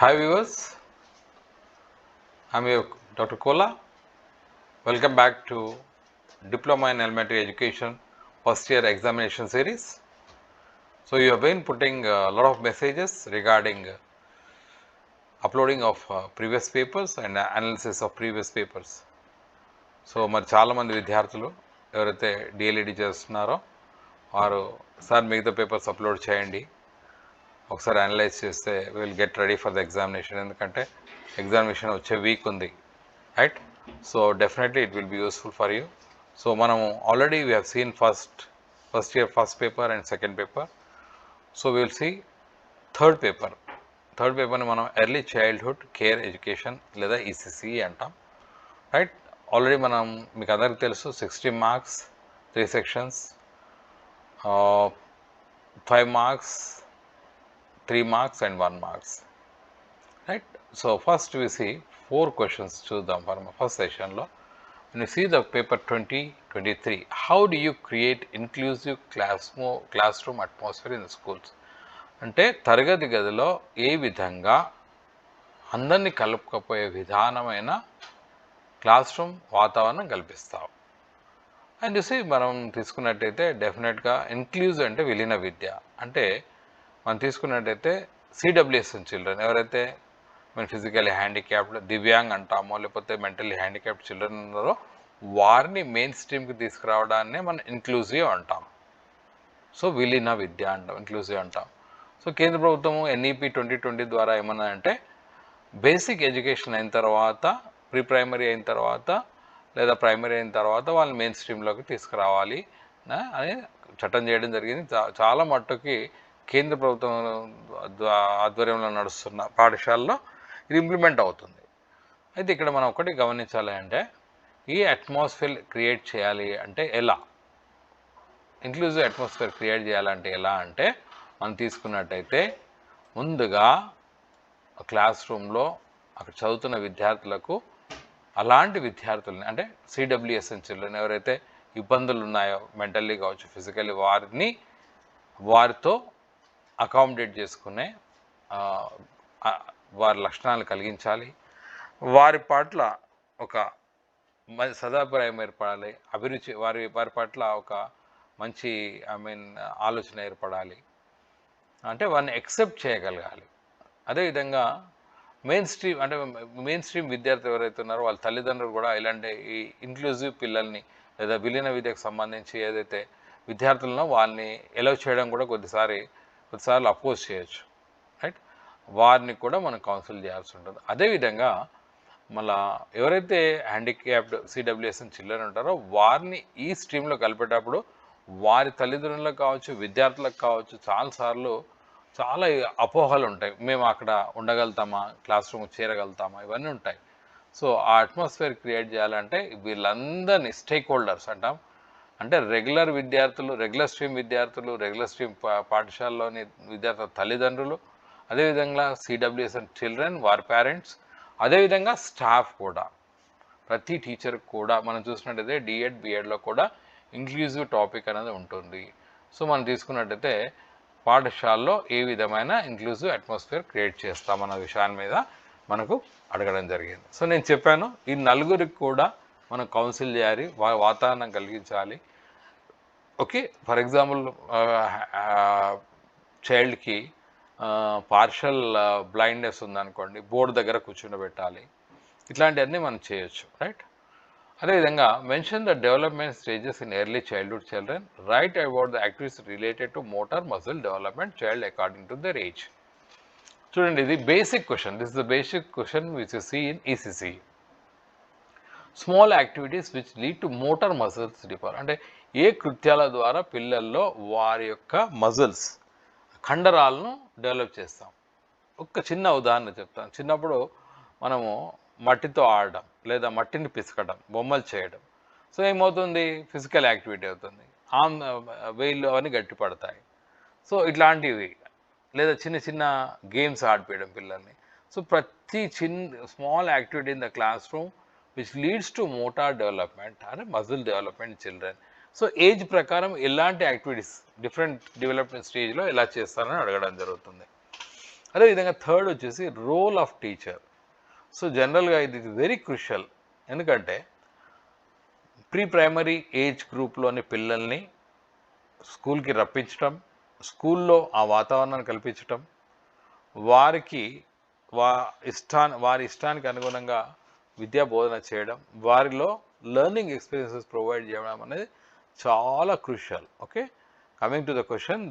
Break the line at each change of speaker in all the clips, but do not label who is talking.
Hi viewers, I'm your Dr. Kola. Welcome back to Diploma in Elementary Education first year examination series. So you have been putting a lot of messages regarding uploading of previous papers and analysis of previous papers. So మరి చాలామంది విద్యార్థులు ఎవరైతే DLED చేస్తున్నారో వారు sir మిగతా papers upload చేయండి, ఒకసారి analyse చేస్తే will get ready for the examination. ఎందుకంటే ఎగ్జామినేషన్ వచ్చే వీక్ ఉంది, right? So definitely it will be useful for you. So మనము already we have seen first year first paper and second paper. So we will see third పేపర్ని మనం early childhood care education లేదా ECC అంటాం, right? Already మనం మీకు అందరికీ తెలుసు 60 marks 3 sections, 5 marks 3 marks and 1 marks, right? So first we see 4 questions చూద్దాం మనం ఫస్ట్ సెషన్లో. when you see the paper 2023, how do you create inclusive classroom atmosphere in the schools? అంటే తరగతి గదిలో ఏ విధంగా అందరినీ కలుపుకపోయే విధానమైన క్లాస్ రూమ్ వాతావరణం కల్పిస్తావు. అండ్ చూసి మనం తీసుకున్నట్టయితే డెఫినెట్గా ఇంక్లూజివ్ అంటే విలీన విద్య. అంటే మనం తీసుకున్నట్టయితే సిడబ్ల్యూఎస్ చిల్డ్రన్ ఎవరైతే మన ఫిజికల్లీ హ్యాండిక్యాప్డ్, దివ్యాంగ్ అంటామో, లేకపోతే మెంటల్లీ హ్యాండిక్యాప్డ్ చిల్డ్రన్ ఉన్నారో వారిని మెయిన్ స్ట్రీమ్కి తీసుకురావడాన్నే మనం ఇంక్లూజివ్ అంటాం. సో విలీన విద్య అంటాం, ఇంక్లూజివ్ అంటాం. సో కేంద్ర ప్రభుత్వం ఎన్ఈపి 2020 ద్వారా ఏమన్నా అంటే బేసిక్ ఎడ్యుకేషన్ అయిన తర్వాత, ప్రీ ప్రైమరీ అయిన తర్వాత లేదా ప్రైమరీ అయిన తర్వాత వాళ్ళని మెయిన్ స్ట్రీమ్లోకి తీసుకురావాలి అని చట్టం చేయడం జరిగింది. చాలా మట్టుకి కేంద్ర ప్రభుత్వం ఆధ్వర్యంలో నడుస్తున్న పాఠశాలలో ఇది ఇంప్లిమెంట్ అవుతుంది. అయితే ఇక్కడ మనం ఒకటి గమనించాలి అంటే ఈ అట్మాస్ఫియర్ క్రియేట్ చేయాలి అంటే ఎలా, ఇంక్లూజివ్ అట్మాస్ఫియర్ క్రియేట్ చేయాలంటే ఎలా అంటే మనం తీసుకున్నట్టయితే ముందుగా క్లాస్ రూమ్లో అక్కడ చదువుతున్న విద్యార్థులకు అలాంటి విద్యార్థులని అంటే సిడబ్ల్యూఎస్ చిల్డ్రన్ ఎవరైతే ఇబ్బందులు ఉన్నాయో మెంటల్లీ కావచ్చు ఫిజికల్లీ వారితో అకామిడేట్ చేసుకునే వారి లక్షణాలు కలిగించాలి. వారి పట్ల ఒక సదాభిప్రాయం ఏర్పడాలి, అభిరుచి వారి పట్ల ఒక మంచి ఆలోచన ఏర్పడాలి, అంటే వారిని యాక్సెప్ట్ చేయగలగాలి. అదేవిధంగా మెయిన్ స్ట్రీమ్ విద్యార్థులు ఎవరైతే ఉన్నారో వాళ్ళ తల్లిదండ్రులు కూడా ఇలాంటి ఈ ఇంక్లూజివ్ పిల్లల్ని లేదా విలీన విద్యకు సంబంధించి ఏదైతే విద్యార్థులను వాళ్ళని ఎలవ్ చేయడం కూడా కొద్దిసార్లు అపోజ్ చేయొచ్చు, రైట్? వారిని కూడా మనం కౌన్సిల్ చేయాల్సి ఉంటుంది. అదేవిధంగా మళ్ళా ఎవరైతే హ్యాండిక్యాప్డ్ సిడబ్ల్యూఎస్ చిల్డ్రన్ ఉంటారో వారిని ఈ స్ట్రీమ్లో కలిపేటప్పుడు వారి తల్లిదండ్రులకు కావచ్చు విద్యార్థులకు కావచ్చు చాలా అపోహలు ఉంటాయి. మేము అక్కడ ఉండగలుగుతామా, క్లాస్ రూమ్ చేరగలుగుతామా, ఇవన్నీ ఉంటాయి. సో ఆ అట్మాస్ఫియర్ క్రియేట్ చేయాలంటే వీళ్ళందరినీ స్టేక్ హోల్డర్స్ అంటాం, అంటే రెగ్యులర్ స్ట్రీమ్ విద్యార్థులు, రెగ్యులర్ స్ట్రీమ్ పాఠశాలలోని విద్యార్థుల తల్లిదండ్రులు, అదేవిధంగా సిడబ్ల్యూఎస్ చిల్డ్రన్ వారి పేరెంట్స్, అదేవిధంగా స్టాఫ్ కూడా, ప్రతి టీచర్ కూడా మనం చూసినట్టయితే డిఎడ్ బిఎడ్లో కూడా ఇంక్లూజివ్ టాపిక్ అనేది ఉంటుంది. సో మనం తీసుకున్నట్టయితే పాఠశాలలో ఏ విధమైన ఇంక్లూజివ్ అట్మాస్ఫియర్ క్రియేట్ చేస్తామన్న విషయాన్ని మీద మనకు అడగడం జరిగింది. సో నేను చెప్పాను ఈ నలుగురికి కూడా మనం కౌన్సిల్ చేయాలి, వాతావరణం కలిగించాలి. ఓకే, ఫర్ ఎగ్జాంపుల్ చైల్డ్కి పార్షల్ బ్లైండ్నెస్ ఉందనుకోండి, బోర్డు దగ్గర కూర్చుండబెట్టాలి, ఇట్లాంటివన్నీ మనం చేయొచ్చు, రైట్? అదేవిధంగా mention the development stages in early childhood children, right about the activities related to motor muscle development child according to their age. చూడండి, ఇది basic question. This is the basic question which you see in ECC. Small activities which lead to motor muscles differ, అంటే ఏ కృత్యాల ద్వారా పిల్లల్లో వారి యొక్క muscles కండరాలను develop చేస్తాం. ఒక చిన్న ఉదాహరణ చెప్తాను. చిన్నప్పుడు మనము మట్టితో ఆడడం లేదా మట్టిని పిసకడం, బొమ్మలు చేయడం. సో ఏమవుతుంది, ఫిజికల్ యాక్టివిటీ అవుతుంది, వేళ్ళు అవన్నీ గట్టిపడతాయి. సో ఇట్లాంటివి లేదా చిన్న చిన్న గేమ్స్ ఆడిపోయడం పిల్లల్ని. సో ప్రతి small activity in the classroom which leads to motor development అంటే muscle development children. So age ప్రకారం ఎలాంటి యాక్టివిటీస్ డిఫరెంట్ డెవలప్మెంట్ స్టేజ్లో ఎలా చేస్తారని అడగడం జరుగుతుంది. అదేవిధంగా థర్డ్ వచ్చేసి రోల్ ఆఫ్ టీచర్. సో జనరల్గా ఇది వెరీ క్రూషియల్. ఎందుకంటే ప్రీ ప్రైమరీ ఏజ్ గ్రూప్లోని పిల్లల్ని స్కూల్కి రప్పించటం, స్కూల్లో ఆ వాతావరణాన్ని కల్పించటం, వారికి వారి ఇష్టానికి అనుగుణంగా విద్యా బోధన చేయడం, వారిలో లెర్నింగ్ ఎక్స్పీరియన్సెస్ ప్రొవైడ్ చేయడం అనేది చాలా crucial. Okay, coming to the question,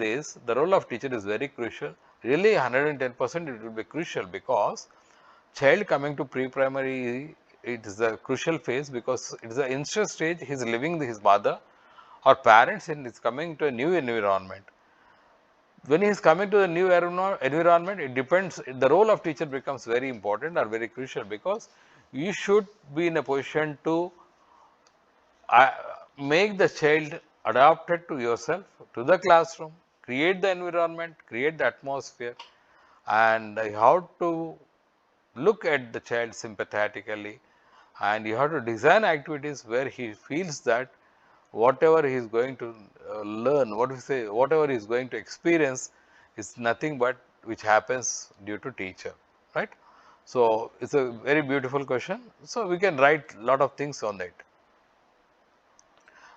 the role of teacher is very crucial. Really 110% it will be crucial, because child coming to pre-primary, it is a crucial phase, because it is an instant stage. He is living his mother or parents and is coming to a new environment. When he is coming to the new environment, it depends, the role of teacher becomes very important or very crucial, because you should be in a position to make the child adapted to yourself, to the classroom, create the environment, create the atmosphere, and you have to look at the child sympathetically, and you have to design activities where he feels that whatever he is going to learn, whatever he is going to experience is nothing but which happens due to teacher, right? So it's a very beautiful question. So we can write a lot of things on that.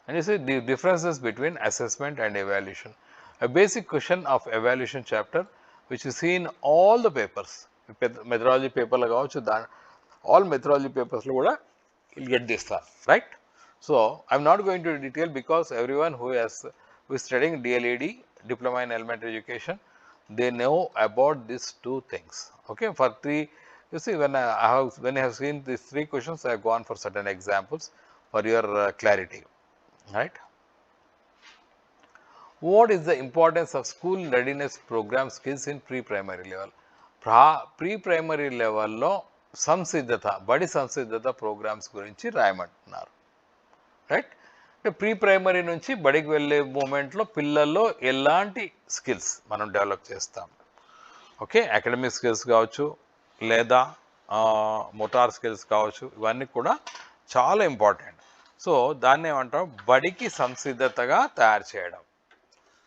And you see the differences between assessment and evaluation. A basic question of evaluation chapter, which you see in all the papers, methodology paper lo kavachu, all methodology papers lo kuda you'll get this stuff, right? So I'm not going to detail, because everyone who is studying DLED, diploma in elementary education, they know about these two things. Okay, for three, you see, when I have seen these three questions, I have gone for certain examples for your clarity, right? What is the importance of school readiness program skills in pre-primary level? Pre-primary level లో సంసిద్ధత, బడి సంసిద్ధత programmes గురించి రాయమంటున్నారు, right? అంటే pre primary నుంచి బడికి వెళ్ళే మూమెంట్లో పిల్లల్లో ఎలాంటి స్కిల్స్ మనం డెవలప్ చేస్తాం? ఓకే, అకాడమిక్ స్కిల్స్ కావచ్చు, లేదా మోటార్ స్కిల్స్ కావచ్చు, ఇవన్నీ కూడా చాలా ఇంపార్టెంట్. సో దాన్ని ఏమంటాం, బడికి సంసిద్ధతగా తయారు చేయడం.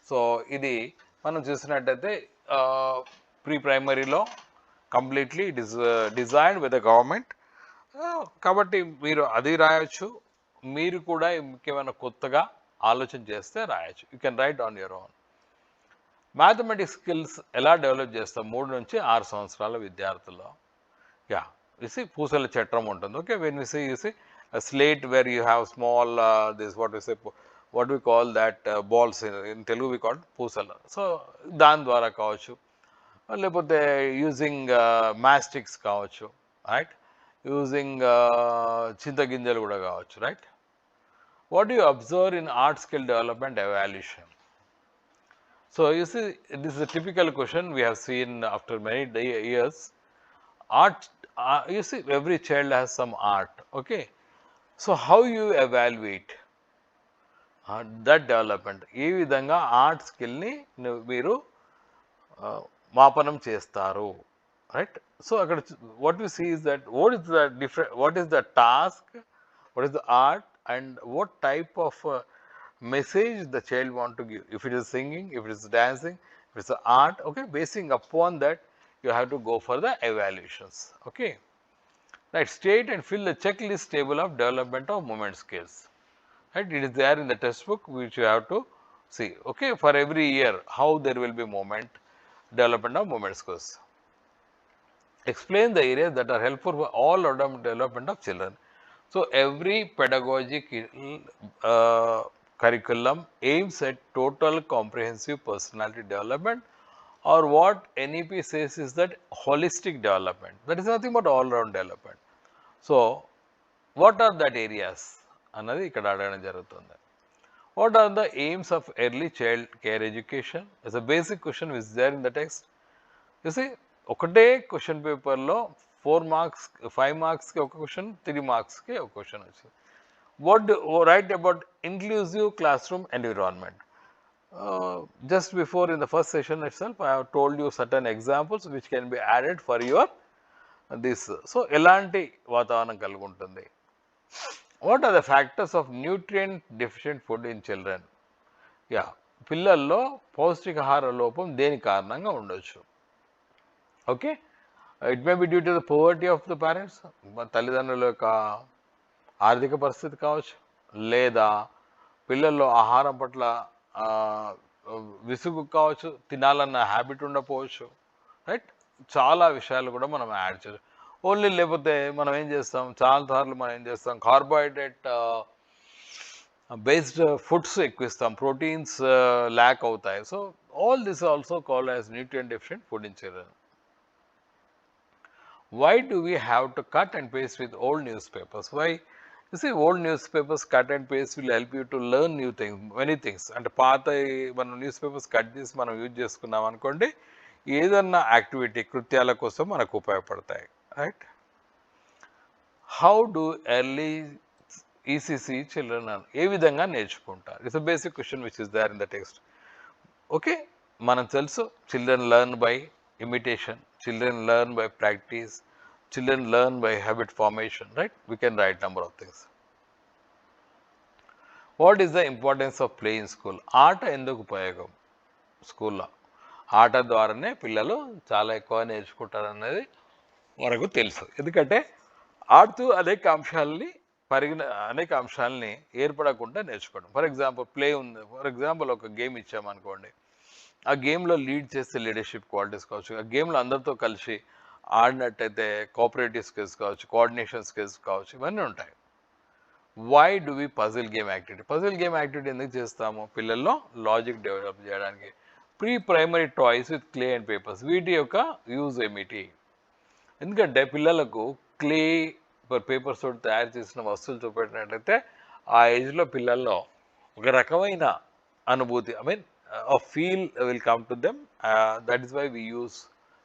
సో ఇది మనం చూసినట్టయితే ప్రీ ప్రైమరీలో completely it is designed with the government. కాబట్టి మీరు అది రాయొచ్చు, మీరు కూడా ఇంకేమైనా కొత్తగా ఆలోచన చేస్తే రాయొచ్చు. You can write on your own. Mathematics skills ఎలా డెవలప్ చేస్తాం 3 నుంచి 6 సంవత్సరాల విద్యార్థుల్లో? యా, యూసి పూసల చట్రం ఉంటుంది. Okay, when you see slate where you have small this what we call that balls, in Telugu we call పూసలు. సో దాని ద్వారా కావచ్చు, లేకపోతే యూజింగ్ మ్యాస్టిక్స్ కావచ్చు, రైట్? యూజింగ్ చింతగింజలు కూడా కావచ్చు, right? What you observe in art skill development evaluation? So you see, this is a typical question we have seen after many years. Art, you see, every child has some art. Okay, so how you evaluate that development? ఏ విధంగా art స్కిల్ని మీరు మాపనం చేస్తారు, right? So అక్కడ what you see is that what is the task, what is the art, and what type of message the child want to give. If it is singing, if it is dancing, if it's art, okay, basing upon that you have to go for the evaluations. Okay, right? State and fill the checklist table of development of movement skills. Right, it is there in the textbook, which you have to see. Okay, for every year how there will be movement, development of movement skills. Explain the areas that are helpful for all development of children. So every pedagogic curriculum aims at total comprehensive personality development, or what NEP says is that holistic development. That is nothing but all round development. So what are that areas అన్నది ఇక్కడ అడగడం జరుగుతుంది. What are the aims of early child care education? It's a basic question which there in the text. You see, ఒకటే question పేపర్లో 4 marks, 5 మార్క్స్కి ఒక question, 3 మార్క్స్కి ఒక క్వశ్చన్ వచ్చింది. What write about inclusive class room environment? Just before in the first session itself, I have told you certain examples which can be added for your this. So elanti vatavaranam kaligi untundi. What are the factors of nutrient deficient food in children? Yeah, పిల్లల్లో పౌష్టికాహార లోపం దేని కారణంగా ఉండొచ్చు? Okay, it may be due to the poverty of the parents, తల్లిదండ్రుల యొక్క ఆర్థిక పరిస్థితి కావచ్చు, లేదా పిల్లల్లో ఆహారం పట్ల ఆ, విసుగు కావచ్చు, తినాలన్న హ్యాబిట్ ఉండకపోవచ్చు, రైట్. చాలా విషయాలు కూడా మనం యాడ్ చేయొచ్చు. ఓన్లీ లేకపోతే మనం ఏం చేస్తాం, చాలాసార్లు మనం ఏం చేస్తాం, కార్బోహైడ్రేట్ బేస్డ్ ఫుడ్స్ ఎక్కువ ఇస్తాం, ప్రోటీన్స్ ల్యాక్ అవుతాయి. So all this also called as nutrient deficient food in children. Why do we have to cut and paste with old newspapers? Why? You see, old newspapers cut and paste will help you to learn new things, many things. అంటే పాత మనం news papers cut చేసి మనం use చేసుకున్నాం అనుకోండి, ఏదన్నా activity కృత్యాల కోసం మనకు ఉపయోగపడతాయి, right. How do early ECC children ఏ విధంగా నేర్చుకుంటారు? It's a basic question which is there in the text. Okay, మనం తెలుసు, children learn by imitation, children learn by practice, children learn by habit formation, right? We can write number of things. What is the importance of play in school? ఆట ఎందుకు ఉపయోగం స్కూల్లో? ఆట ద్వారానే పిల్లలు చాలా ఎక్కువ నేర్చుకుంటారు అనేది మనకు తెలుసు. ఎందుకంటే ఆడుతూ అనేక అంశాలని ఏర్పడకుండా నేర్చుకోవడం. ఫర్ ఎగ్జాంపుల్ ప్లే ఉంది, ఫర్ ఎగ్జాంపుల్ ఒక గేమ్ ఇచ్చామనుకోండి, ఆ గేమ్లో లీడ్ చేస్తే లీడర్షిప్ క్వాలిటీస్ కావచ్చు, ఆ గేమ్లో అందరితో కలిసి ఆడినట్టయితే కోఆపరేటివ్ స్కిల్స్ కావచ్చు, కోఆర్డినేషన్ స్కిల్స్ కావచ్చు, ఇవన్నీ ఉంటాయి. Why do we puzzle game activity? Puzzle game activity ఎందుకు చేస్తాము? పిల్లల్లో లాజిక్ డెవలప్ చేయడానికి. Pre primary toys with clay and papers, వీటి యొక్క యూజ్ ఏమిటి? ఎందుకంటే పిల్లలకు క్లే పేపర్స్ తోటి తయారు చేసిన వస్తువులు చూపెట్టినట్లయితే ఆ ఏజ్లో పిల్లల్లో ఒక రకమైన అనుభూతి, a feel will come to them. That is why we use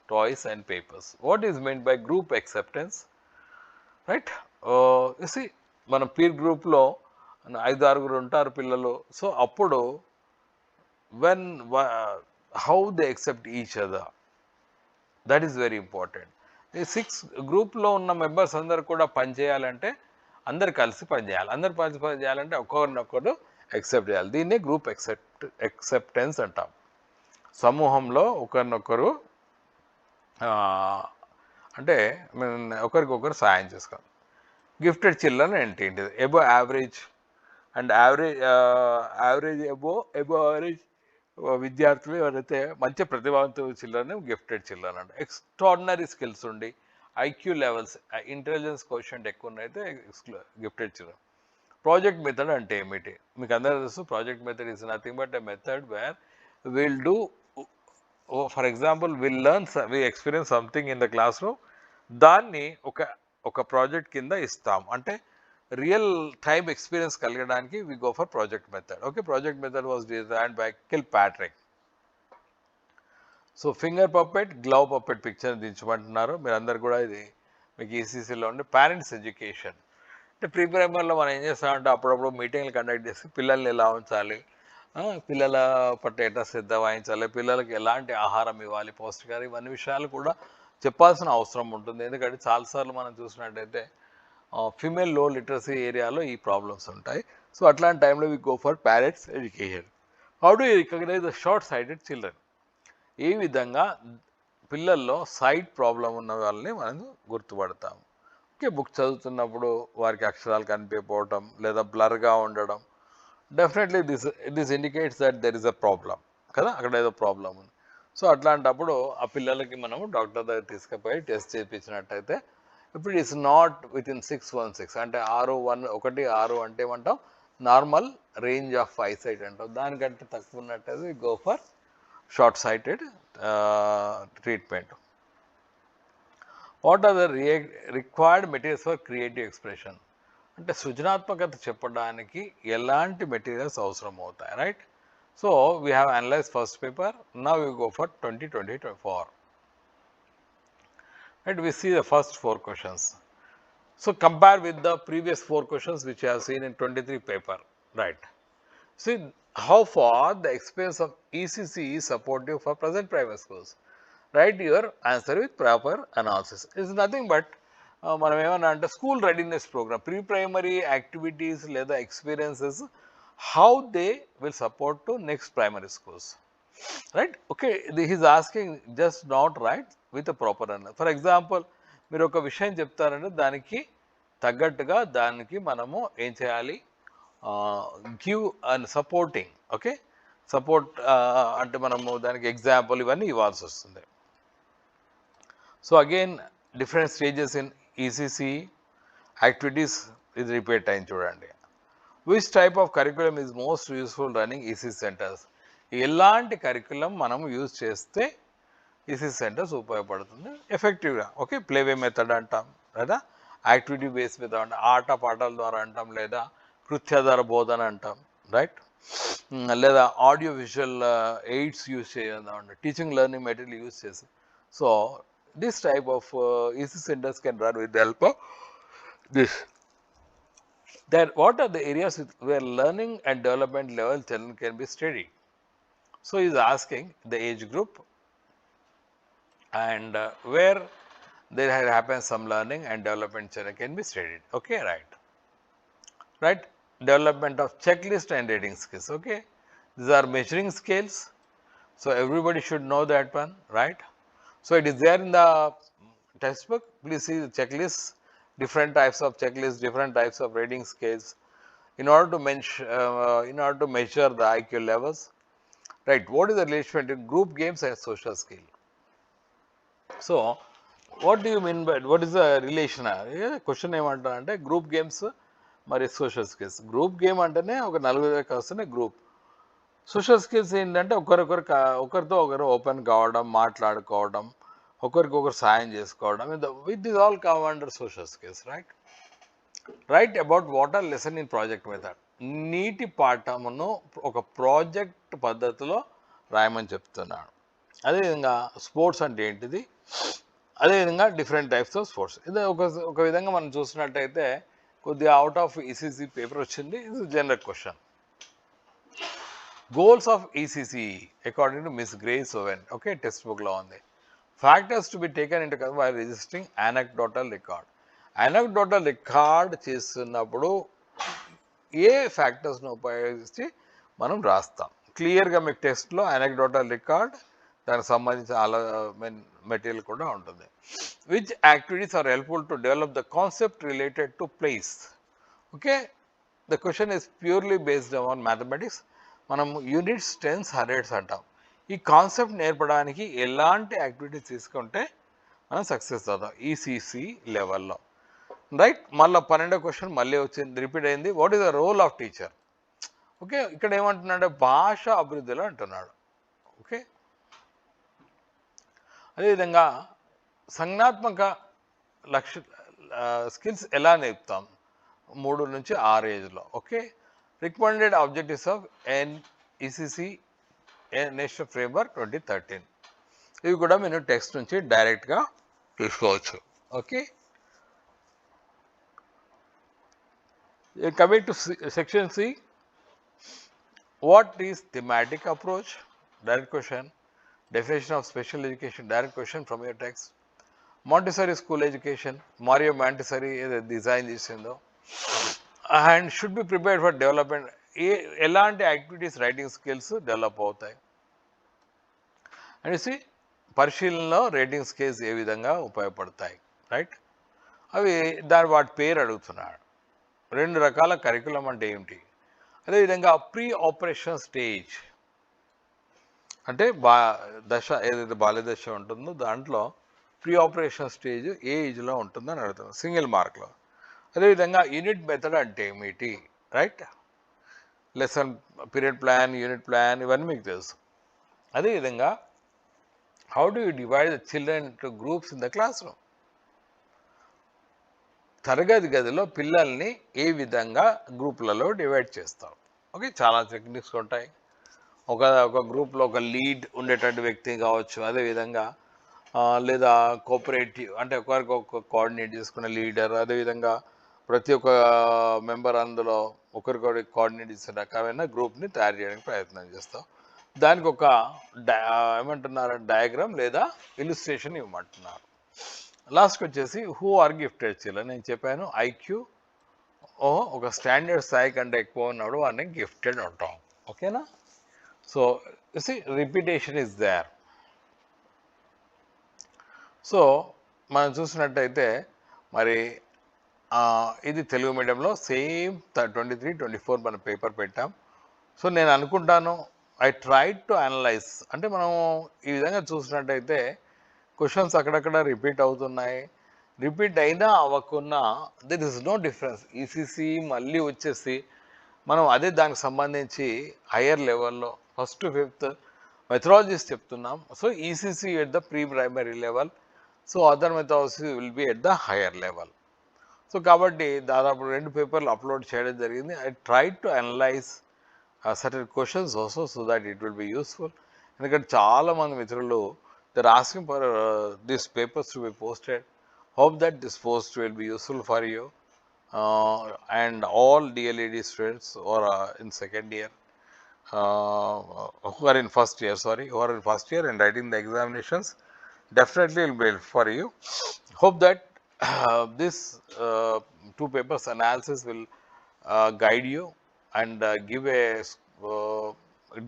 toys and papers. What is meant by group acceptance? Right? You see, మన పీర్ గ్రూప్లో 5-6 ఉంటారు పిల్లలు. సో అప్పుడు when how they accept each other, that is very important. ఈ 6 గ్రూప్లో ఉన్న members అందరు కూడా పనిచేయాలంటే అందరు కలిసి పనిచేయాలి. అందరు పనిచేయాలంటే ఒకరినొకరు యాక్సెప్ట్ చేయాలి. దీన్నే గ్రూప్ యాక్సెప్టెన్స్ అంటాం. సమూహంలో ఒకరినొకరు అంటే ఒకరికొకరు సాయం చేసుకోవాలి. గిఫ్టెడ్ చిల్డ్రన్ ఏంటి? Above average and average above average విద్యార్థులు ఎవరైతే మంచి ప్రతిభావంతుల చిల్డ్రన్ గిఫ్టెడ్ చిల్డ్రన్ అంటే. ఎక్స్ట్రాడినరీ స్కిల్స్ ఉండి ఐక్యూ లెవెల్స్, ఇంటెలిజెన్స్ కోషెంట్ ఎక్కువ ఉన్నైతే గిఫ్టెడ్ చిల్డ్రన్. ప్రాజెక్ట్ మెథడ్ అంటే ఏమిటి? మీకు అందరూ తెలుసు, project method is nothing but a method where will do, for example will experience something in the class room, దాన్ని ఒక ప్రాజెక్ట్ కింద ఇస్తాం. అంటే రియల్ టైమ్ ఎక్స్పీరియన్స్ కలగడానికి we go for project method. Okay, project method was designed by Kilpatrick. So finger puppet, glove puppet picture దించమంటున్నారు మీరు అందరు కూడా. ఇది మీకు ఈసీసీలో ఉండే పేరెంట్స్ ఎడ్యుకేషన్. అంటే ప్రీ ప్రైమరీలో మనం ఏం చేస్తామంటే అప్పుడప్పుడు మీటింగ్లు కండక్ట్ చేసి పిల్లల్ని ఎలా ఉంచాలి, పిల్లల పట్ల ఎట్లా శ్రద్ధ వహించాలి, పిల్లలకి ఎలాంటి ఆహారం ఇవ్వాలి, పౌష్టికాలు, ఇవన్నీ విషయాలు కూడా చెప్పాల్సిన అవసరం ఉంటుంది. ఎందుకంటే చాలాసార్లు మనం చూసినట్టయితే ఫీమేల్ లో లిటరసీ ఏరియాలో ఈ ప్రాబ్లమ్స్ ఉంటాయి. సో అట్లాంటి టైంలో we go for parents education. How do you recognise the short sighted children? ఏ విధంగా పిల్లల్లో సైట్ ప్రాబ్లం ఉన్న వాళ్ళని మనం గుర్తుపడతాం? ఓకే, బుక్ చదువుతున్నప్పుడు వారికి అక్షరాలు కనిపించకపోవడం లేదా బ్లర్గా ఉండడం, definitely this indicates that there is a problem కదా, అక్కడ ఏదో ప్రాబ్లం ఉంది. సో అట్లాంటప్పుడు ఆ పిల్లలకి మనము డాక్టర్ దగ్గర తీసుకుపోయి టెస్ట్ చేయించినట్టయితే, ఇప్పుడు ఇట్స్ నాట్ విత్ ఇన్ 616 అంటే 6 అంటే ఏమంటాం, నార్మల్ రేంజ్ ఆఫ్ ఐసైట్ అంటాం. దానికంటే తక్కువ ఉన్నట్టయితే go for short sighted treatment. What are the required materials for creative expression? అంటే సృజనాత్మకత చెప్పడానికి ఎలాంటి మెటీరియల్స్ అవసరం అవుతాయి, right? So we have analyse first paper, now we go for 2024. Right, we see the first 4 questions. So compare with the previous 4 questions which you have seen in 23 paper, right? See how far the experience of ECC is supportive for present private schools. Write your answer with proper analysis. It's nothing but మనం ఏమన్నా అంటే school readiness programme, pre primary activities లేదా experiences, how they will support to next primary schools. Right. Okay, he's asking just not right with proper అన్న. For example మీరు ఒక విషయం చెప్తారంటే దానికి తగ్గట్టుగా దానికి మనము ఏం చేయాలి, give and supporting. Okay, support అంటే మనము దానికి ఎగ్జాంపుల్ ఇవన్నీ ఇవ్వాల్సి వస్తుంది. So again different stages in ECC activities ఇది రిపీట్ అయింది చూడండి. Which type of curriculum is most useful running EC centres. ఎలాంటి కరికులం మనం యూజ్ చేస్తే ఈసీ సెంటర్స్ ఉపయోగపడుతుంది ఎఫెక్టివ్గా. ఓకే, ప్లేవే మెథడ్ అంటాం, లేదా యాక్టివిటీ బేస్ మెథడ్ అంటాం, ఆట పాటల ద్వారా అంటాం, లేదా కృత్యాధార బోధన అంటాం, రైట్. లేదా ఆడియో విజువల్ ఎయిడ్స్ యూజ్ చేద్దాం, టీచింగ్ లెర్నింగ్ మెటీరియల్ యూజ్ చేసి. So this type of EC centres can run with the help of this. Then what are the areas where learning and development level children can be studied? So he is asking the age group and where there happens some learning and development children can be studied. Okay, right. Development of checklist and rating skills. Okay, these are measuring scales, so everybody should know that one, right. So it is there in the textbook. Please see the checklists, different types of checklists, different types of rating scales in order to measure the IQ levels, right. What is the relation between group games and social skill? So what do you mean by, what is the relation? Question ఏమంటా అంటే group games మరి social skills. Group game అంటేనే ఒక నలుగురు వస్తేనే group. Social skills ఏంటంటే ఒకరితో ఒకరు ఓపెన్ కావడం, మాట్లాడుకోవడం, ఒకరికొకరు సాయం చేసుకోవడం. With this all come under social skills, right. Write about water lesson in project method. నీటి పాఠమును ఒక ప్రాజెక్ట్ పద్ధతిలో రాయమని చెప్తున్నాడు. అదేవిధంగా స్పోర్ట్స్ అంటే ఏంటిది, అదేవిధంగా డిఫరెంట్ టైప్స్ ఆఫ్ స్పోర్ట్స్. ఇది ఒక విధంగా మనం చూసినట్టయితే కొద్దిగా అవుట్ ఆఫ్ ఈసీసీ పేపర్ వచ్చింది. ఇది general question. Goals of ECC according to miss Grace Owen. Okay, text బుక్లో ఉంది. Factors to be taken into consideration while registering anecdotal record. Anecdotal record చేస్తున్నప్పుడు ఏ ఫ్యాక్టర్స్ను ఉపయోగించి మనం రాస్తాం. క్లియర్గా మీకు టెక్స్ట్లో అనెక్డోటల్ రికార్డ్, దానికి సంబంధించిన మెటీరియల్ కూడా ఉంటుంది. Which activities are helpful to develop the concept related to place. Okay, the question is purely based on mathematics. మనం యూనిట్స్, టెన్స్, హండ్రెడ్స్ అంటాం. ఈ కాన్సెప్ట్ నేర్పడానికి ఎలాంటి యాక్టివిటీస్ తీసుకుంటే మనం సక్సెస్ అవుతాం ఈసీసీ లెవెల్లో, రైట్. మళ్ళీ 12వ క్వశ్చన్ మళ్ళీ వచ్చింది, రిపీట్ అయింది. What is the role of teacher? Okay, ఇక్కడ ఏమంటున్నాడు, భాష అభివృద్ధిలో అంటున్నాడు. ఓకే, అదేవిధంగా సంజ్ఞాత్మక స్కిల్స్ ఎలా నేర్పుతాం 3 నుంచి 6 ఏజ్లో. Okay, recommended objectives of NECC national framework 2013. ఇవి కూడా మీరు టెక్స్ట్ నుంచి డైరెక్ట్గా తీసుకోవచ్చు. Okay, coming to section C, what is thematic approach? Direct question. Definition of special education, direct question from your text. Montessori school education, Mario Montessori design చేసిందో, and should be prepared for development. ఎలాంటి activities writing skills develop అవుతాయి అనేసి పరిశీలనలో rating scales ఏ విధంగా ఉపయోగపడతాయి, right. అవి వాటి పేరు అడుగుతున్నాడు. 2 రకాల కరికులం అంటే ఏమిటి, అదేవిధంగా ప్రీ ఆపరేషన్ స్టేజ్ అంటే దశ ఏదైతే బాల్య దశ ఉంటుందో దాంట్లో ప్రీ ఆపరేషన్ స్టేజ్ ఏ ఏజ్లో ఉంటుందని అడుగుతాం, సింగిల్ మార్క్లో. అదేవిధంగా యూనిట్ మెథడ్ అంటే ఏమిటి, right. Lesson period plan, unit plan ఇవన్నీ మీకు తెలుసు. అదేవిధంగా how do you divide the children to groups in the class room. తరగతి గదిలో పిల్లల్ని ఏ విధంగా గ్రూప్లలో డివైడ్ చేస్తాం. ఓకే, చాలా టెక్నిక్స్ ఉంటాయి. ఒక గ్రూప్లో ఒక లీడ్ ఉండేటువంటి వ్యక్తి కావచ్చు, అదేవిధంగా లేదా కోఆపరేటివ్ అంటే ఒకరికి కోఆర్డినేట్ చేసుకునే లీడర్, అదేవిధంగా ప్రతి ఒక్క మెంబర్ అందులో ఒకరికొకరికి కోఆర్డినేట్ చేసే రకమైన గ్రూప్ని తయారు చేయడానికి ప్రయత్నం చేస్తాం. దానికి ఒక ఏమంటున్నారు డయాగ్రామ్ లేదా ఇల్లుస్ట్రేషన్ ఇవ్వమంటున్నారు. లాస్ట్కి వచ్చేసి హూ ఆర్ గిఫ్టెడ్ చిల్డ్రన్. నేను చెప్పాను ఐక్యూ ఒక స్టాండర్డ్ స్థాయి కంటే ఎక్కువ ఉన్నాడు వాడిని గిఫ్టెడ్ ఉంటాం. ఓకేనా. So you see repetition is there. So మనం చూసినట్టయితే మరి ఇది తెలుగు మీడియంలో సేమ్ 23-24 మన పేపర్ పెట్టాం. సో నేను అనుకుంటాను ఐ ట్రై టు అనలైజ్, అంటే మనం ఈ విధంగా చూసినట్టయితే క్వశ్చన్స్ అక్కడక్కడ రిపీట్ అవుతున్నాయి. రిపీట్ అయినా అవ్వకున్నా there is no difference. ECC మళ్ళీ వచ్చేసి మనం అదే దానికి సంబంధించి హయ్యర్ లెవెల్లో 1st to 5th మెథడాలజీస్ చెప్తున్నాం. So ECC at the pre primary level, so other methodology will be at the higher level. So కాబట్టి దాదాపు 2 పేపర్లు అప్లోడ్ చేయడం జరిగింది. I try to analyse certain questions also so that it will be useful. ఎందుకంటే చాలామంది మిత్రులు they're asking for this papers to be posted. Hope that this post will be useful for you and all DLED students who are in second year, who are in first year, who are in first year and writing the examinations, definitely will be for you. Hope that this 2 papers analysis will guide you and give a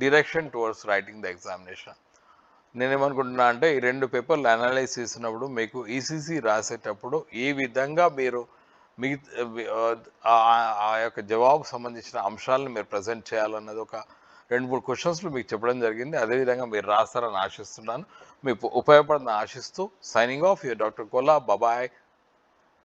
direction towards writing the examination. నేనేమనుకుంటున్నా అంటే ఈ 2 పేపర్లు analyse చేసినప్పుడు మీకు ECC రాసేటప్పుడు ఏ విధంగా మీరు ఆ యొక్క జవాబుకు సంబంధించిన అంశాలను మీరు ప్రజెంట్ చేయాలన్నది ఒక 2-3 క్వశ్చన్స్లు మీకు చెప్పడం జరిగింది. అదేవిధంగా మీరు రాస్తారని ఆశిస్తున్నాను. మీకు ఉపయోగపడని ఆశిస్తూ signing off your doctor Kola. బాబాయ్.